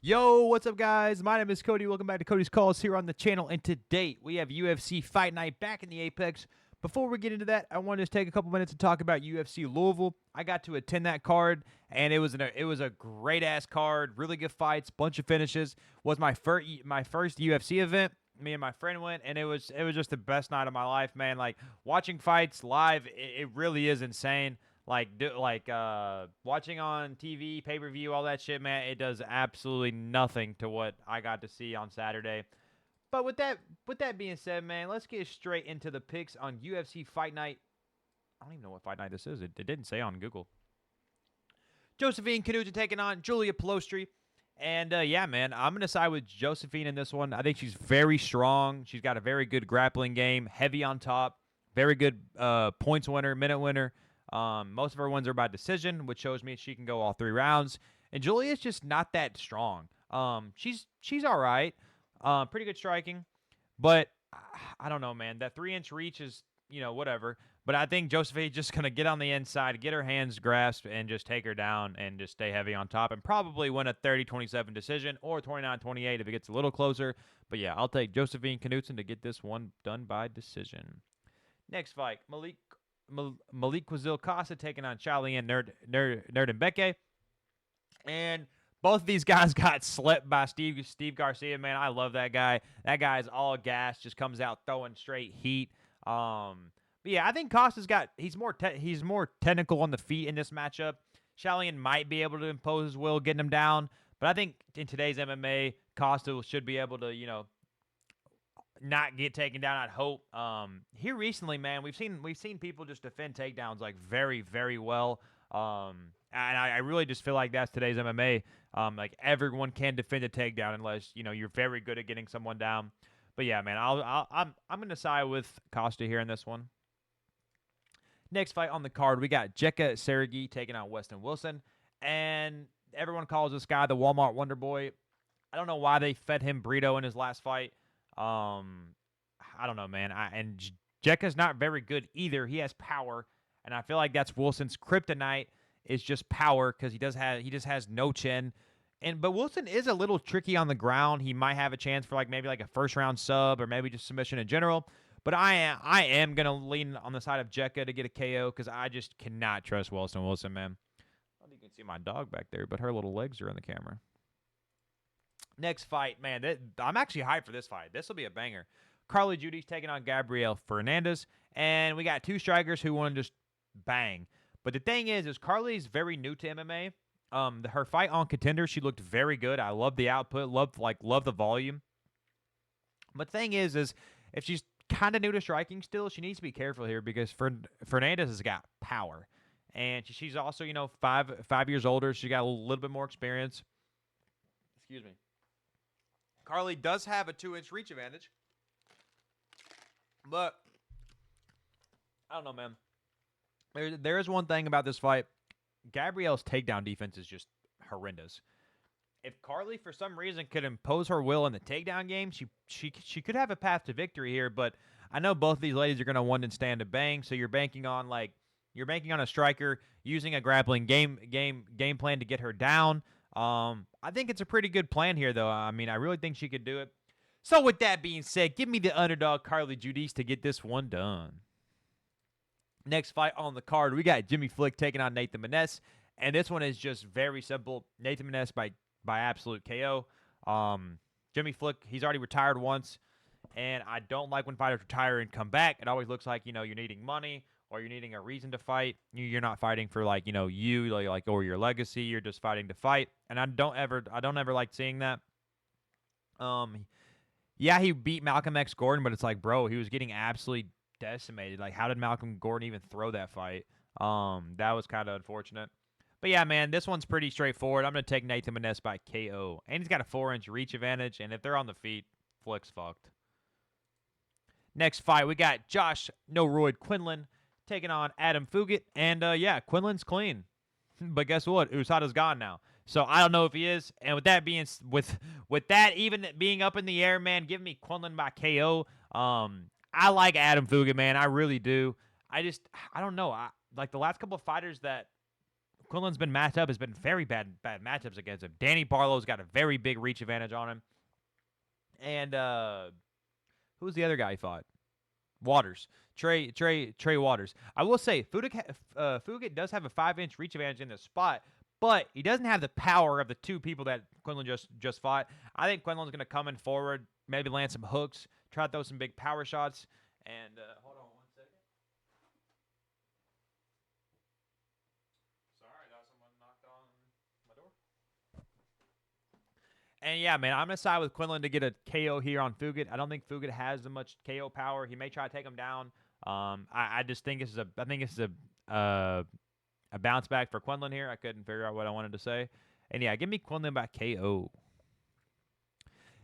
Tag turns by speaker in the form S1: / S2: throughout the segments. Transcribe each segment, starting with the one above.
S1: Yo, what's up, guys? My name is Cody. Welcome back to Cody's Calls here on the channel. And today we have UFC Fight Night back in the Apex. Before we get into that, I wanted to take a couple minutes to talk about UFC Louisville. I got to attend that card, and it was a great ass card. Really good fights, bunch of finishes. Was my first UFC event. Me and my friend went, and it was just the best night of my life, man. Like watching fights live, it really is insane. Watching on TV, pay-per-view, all that shit, man, it does absolutely nothing to what I got to see on Saturday. But with that being said, man, let's get straight into the picks on UFC Fight Night. I don't even know what Fight Night this is. It didn't say on Google. Josephine Knudsen taking on Julia Pelostri. And yeah, man, I'm going to side with Josephine in this one. I think she's very strong. She's got a very good grappling game, heavy on top, very good points winner, minute winner. Most of her wins are by decision, which shows me she can go all 3 rounds. And Julia's just not that strong. She's all right. Pretty good striking, but I don't know, man. That 3-inch reach is whatever. But I think Josephine's just gonna get on the inside, get her hands grasped, and just take her down and just stay heavy on top and probably win a 30-27 decision or 29-28 if it gets a little closer. But yeah, I'll take Josephine Knudsen to get this one done by decision. Next fight, Malik Quazil Costa taking on Charlian Nerdenbeke. And both of these guys got slept by Steve Garcia, man. I love that guy. That guy's all gas, just comes out throwing straight heat. But yeah, I think he's more technical on the feet in this matchup. Charlian might be able to impose his will, getting him down. But I think in today's MMA, Costa should be able to, not get taken down. I'd hope. Here recently, man, we've seen people just defend takedowns like very, very well. And I really just feel like that's today's MMA. Like everyone can defend a takedown unless you're very good at getting someone down. But yeah, man, I'm gonna side with Costa here in this one. Next fight on the card, we got Jekka Sergi taking on Weston Wilson, and everyone calls this guy the Walmart Wonder Boy. I don't know why they fed him burrito in his last fight. I don't know, man. Jekka's not very good either. He has power, and I feel like that's Wilson's kryptonite is just power because he just has no chin. But Wilson is a little tricky on the ground. He might have a chance for maybe a first round sub or maybe just submission in general. But I am gonna lean on the side of Jekka to get a KO because I just cannot trust Wilson, man. I don't think you can see my dog back there, but her little legs are in the camera. Next fight, man, I'm actually hyped for this fight. This will be a banger. Carly Judy's taking on Gabrielle Fernandez, and we got 2 strikers who want to just bang. But the thing is Carly's very new to MMA. Her fight on Contender, she looked very good. I love the output, love the volume. But the thing is if she's kind of new to striking still, she needs to be careful here because Fernandez has got power, and she's also 5 years older. She got a little bit more experience. Excuse me. Carly does have a 2-inch reach advantage, but I don't know, man. There is one thing about this fight. Gabrielle's takedown defense is just horrendous. If Carly, for some reason, could impose her will in the takedown game, she could have a path to victory here. But I know both of these ladies are going to want to stand to bang, so you're banking on a striker using a grappling game plan to get her down. I think it's a pretty good plan here, though. I mean, I really think she could do it. So with that being said, give me the underdog Carly Judice to get this one done. Next fight on the card, we got Jimmy Flick taking on Nathan Maness, and this one is just very simple. Nathan Maness by absolute KO. Jimmy Flick, he's already retired once, and I don't like when fighters retire and come back. It always looks like you're needing money or you're needing a reason to fight. You're not fighting for or your legacy. You're just fighting to fight, and I don't ever like seeing that. Yeah, he beat Malcolm X Gordon, but it's like, bro, he was getting absolutely decimated. Like, how did Malcolm Gordon even throw that fight? That was kind of unfortunate. But yeah, man, this one's pretty straightforward. I'm going to take Nathan Maness by KO. And he's got a 4-inch reach advantage, and if they're on the feet, Flick's fucked. Next fight, we got Josh Norroyd Quinlan taking on Adam Fugit. And yeah, Quinlan's clean. But guess what? USADA's gone now. So I don't know if he is. And with that being with that even being up in the air, man, give me Quinlan by KO. I like Adam Fugit, man. I really do. I don't know. Like the last couple of fighters that Quinlan's been matched up has been very bad matchups against him. Danny Barlow's got a very big reach advantage on him. And who's the other guy he fought? Waters. Trey Waters. I will say Fugit does have a 5-inch reach advantage in the spot, but he doesn't have the power of the two people that Quinlan just fought. I think Quinlan's going to come in forward, maybe land some hooks, try to throw some big power shots, and hold on 1 second. Sorry, that someone knocked on my door. And yeah, man, I'm gonna side with Quinlan to get a KO here on Fugit. I don't think Fugit has the much KO power. He may try to take him down. I just think this is a bounce back for Quinlan here. I couldn't figure out what I wanted to say. And yeah, give me Quinlan by KO.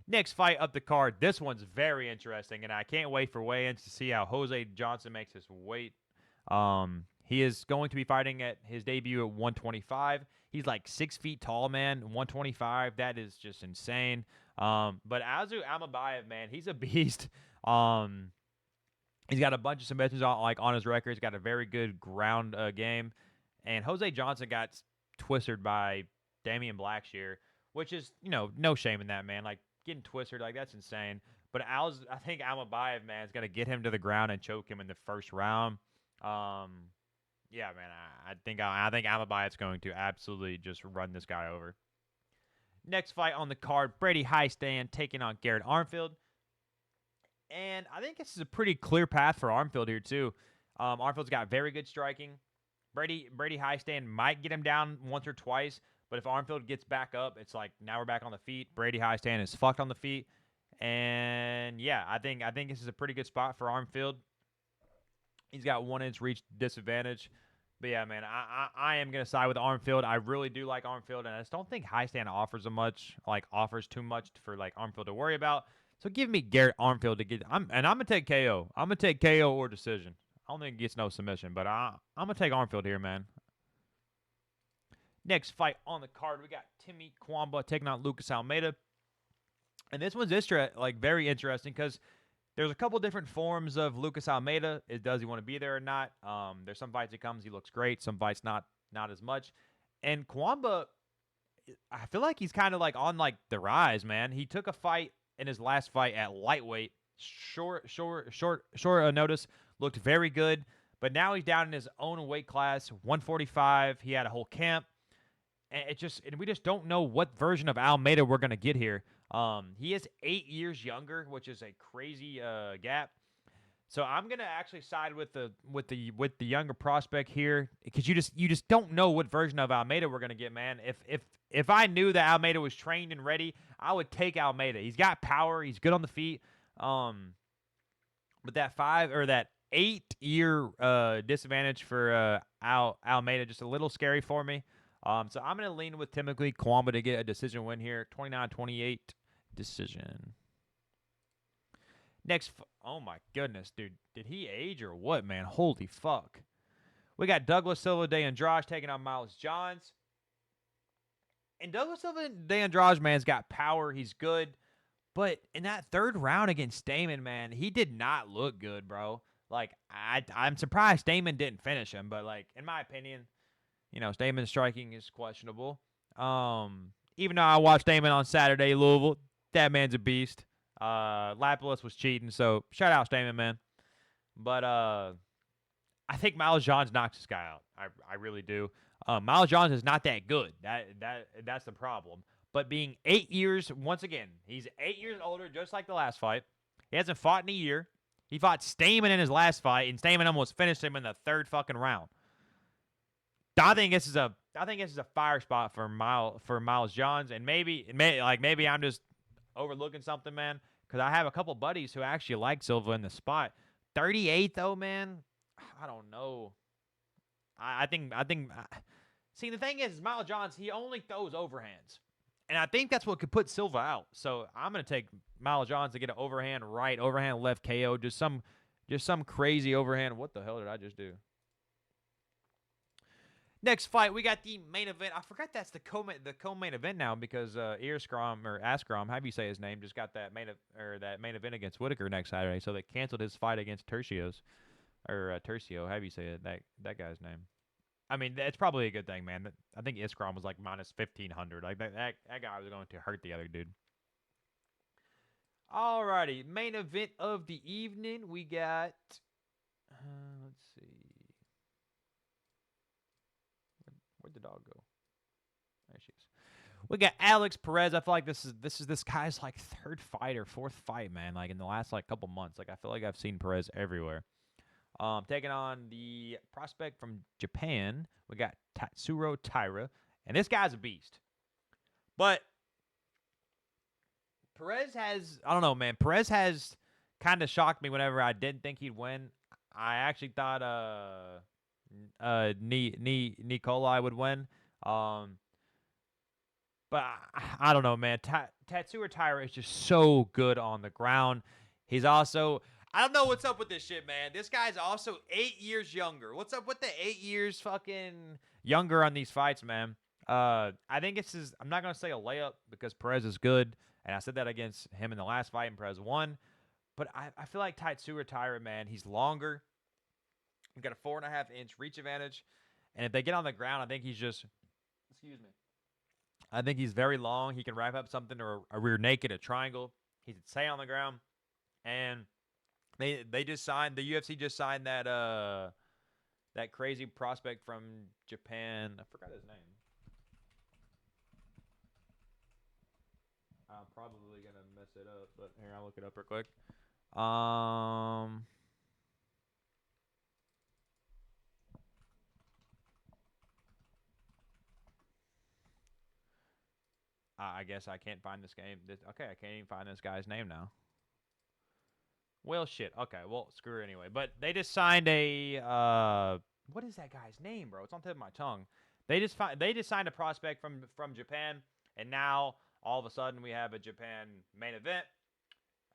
S1: Next fight up the card. This one's very interesting, and I can't wait for weigh-ins to see how Jose Johnson makes his weight. He is going to be fighting at his debut at 125. He's like 6 feet tall, man. 125. That is just insane. But Azu Amabayev, man, he's a beast. He's got a bunch of submissions on his record. He's got a very good ground game. And Jose Johnson got twisted by Damian Blackshear, which is, no shame in that, man. Like, getting twisted, like, that's insane. But I think Amabayev, man, is going to get him to the ground and choke him in the first round. Yeah, man, I think Amabayev's going to absolutely just run this guy over. Next fight on the card, Brady Hiestand taking on Garrett Armfield. And I think this is a pretty clear path for Armfield here, too. Armfield's got very good striking. Brady Hiestand might get him down once or twice, but if Armfield gets back up, it's like now we're back on the feet. Brady Hiestand is fucked on the feet. And yeah, I think this is a pretty good spot for Armfield. He's got 1-inch reach disadvantage. But yeah, man, I am going to side with Armfield. I really do like Armfield, and I just don't think Hiestand offers too much for like Armfield to worry about. So give me Garrett Armfield to get. I'm gonna take KO. I'm gonna take KO or decision. I don't think he gets no submission, but I'm gonna take Armfield here, man. Next fight on the card, we got Timmy Kwamba taking on Lucas Almeida, and this one's very interesting because there's a couple different forms of Lucas Almeida. Does he want to be there or not? There's some fights he comes, he looks great. Some fights not as much. And Kwamba, I feel like he's kind of like on like the rise, man. He took a fight in his last fight at lightweight, short notice, looked very good. But now he's down in his own weight class, 145. He had a whole camp, and we just don't know what version of Almeida we're gonna get here. He is 8 years younger, which is a crazy gap. So I'm gonna actually side with the younger prospect here because you just don't know what version of Almeida we're gonna get, man. If I knew that Almeida was trained and ready, I would take Almeida. He's got power. He's good on the feet. But that 8 year disadvantage for Almeida just a little scary for me. So I'm gonna lean with Timothy Kwamba to get a decision win here, 29-28 decision. Next, oh my goodness, dude. Did he age or what, man? Holy fuck. We got Douglas Silva de Andrade taking on Miles Johns. And Douglas Silva de Andrade, man's got power. He's good. But in that third round against Stamen, man, he did not look good, bro. Like, I'm surprised Stamen didn't finish him. But, like, in my opinion, Stamen's striking is questionable. Even though I watched Stamen on Saturday, Louisville, that man's a beast. Lapilus was cheating, so shout out Stamen, man. But I think Miles Johns knocks this guy out. I really do. Miles Johns is not that good. That's the problem. But being 8 years, once again, he's 8 years older, just like the last fight. He hasn't fought in a year. He fought Stamen in his last fight, and Stamen almost finished him in the third fucking round. I think this is a fire spot for Miles Johns, and maybe I'm just overlooking something, man. Because I have a couple buddies who actually like Silva in the spot. 38 though, man. I don't know. I think. See, the thing is, Miles Johns, he only throws overhands, and I think that's what could put Silva out. So I'm gonna take Miles Johns to get an overhand right, overhand left KO, just some crazy overhand. What the hell did I just do? Next fight, we got the main event. I forgot that's the co-main event now because Askram, however you say his name, just got that main event against Whitaker next Saturday. So they canceled his fight against Tercio, however you say it, that guy's name. I mean, that's probably a good thing, man. I think Iskron was like minus 1,500. Like that guy was going to hurt the other dude. Alrighty, main event of the evening. We got. Let's see. Where'd the dog go? There she is. We got Alex Perez. I feel like this is this guy's like third fight or fourth fight, man. Like in the last like couple months. Like I feel like I've seen Perez everywhere. Taking on the prospect from Japan, we got Tatsuro Taira, and this guy's a beast. But Perez has, I don't know, man. Perez has kind of shocked me whenever I didn't think he'd win. I actually thought Nikolai would win. But I don't know, man. Tatsuro Taira is just so good on the ground. He's also, I don't know what's up with this shit, man. This guy's also 8 years younger. What's up with the 8 years fucking younger on these fights, man? I think it's his, I'm not going to say a layup because Perez is good. And I said that against him in the last fight and Perez won. But I feel like Tatsuro Taira, man, he's longer. He's got a 4.5-inch reach advantage. And if they get on the ground, I think he's just, excuse me. I think he's very long. He can wrap up something or a rear naked, a triangle. He can stay on the ground. And they just signed, the UFC just signed that crazy prospect from Japan. I forgot his name. I'm probably gonna mess it up, but here, I'll look it up real quick. I guess I can't find this game. Okay, I can't even find this guy's name now. Well, shit. Okay, well, screw it anyway. But they just signed a what is that guy's name, bro? It's on the tip of my tongue. They just signed a prospect from Japan, and now all of a sudden we have a Japan main event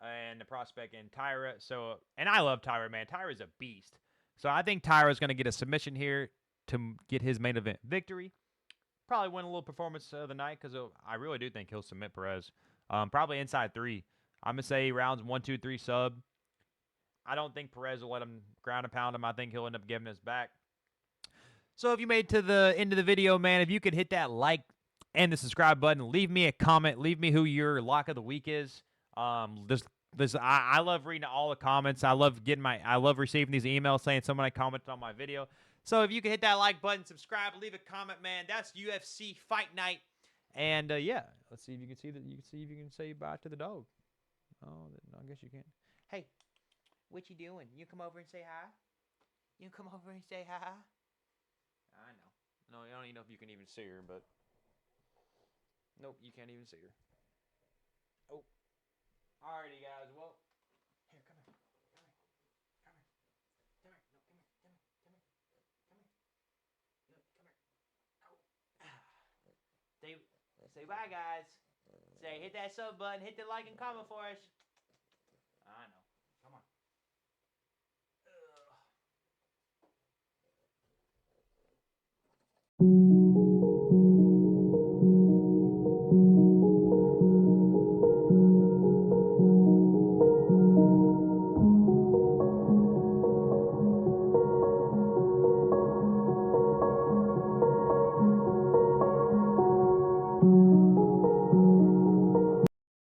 S1: and the prospect in Taira. So, and I love Taira, man. Taira's a beast. So I think Taira's going to get a submission here to get his main event victory. Probably win a little performance of the night because I really do think he'll submit Perez. Probably inside 3. I'm going to say rounds 1, 2, 3 sub. I don't think Perez will let him ground and pound him. I think he'll end up giving us back. So if you made it to the end of the video, man, if you could hit that like and the subscribe button, leave me a comment, leave me who your lock of the week is. I love reading all the comments. I love receiving these emails saying somebody commented on my video. So if you can hit that like button, subscribe, leave a comment, man. That's UFC Fight Night. And yeah, let's see if you can see that. You can see if you can say bye to the dog. Oh, I guess you can't. Hey, what you doing? You come over and say hi? You come over and say hi? I know. No, I don't even know if you can even see her, but nope, you can't even see her. Oh. Alrighty, guys. Well, here, come here. Come here. Come here. Come here. No, come here. Come here. Come here. No, come here. Oh. Say bye, guys. Say hit that sub button, hit the like and comment for us.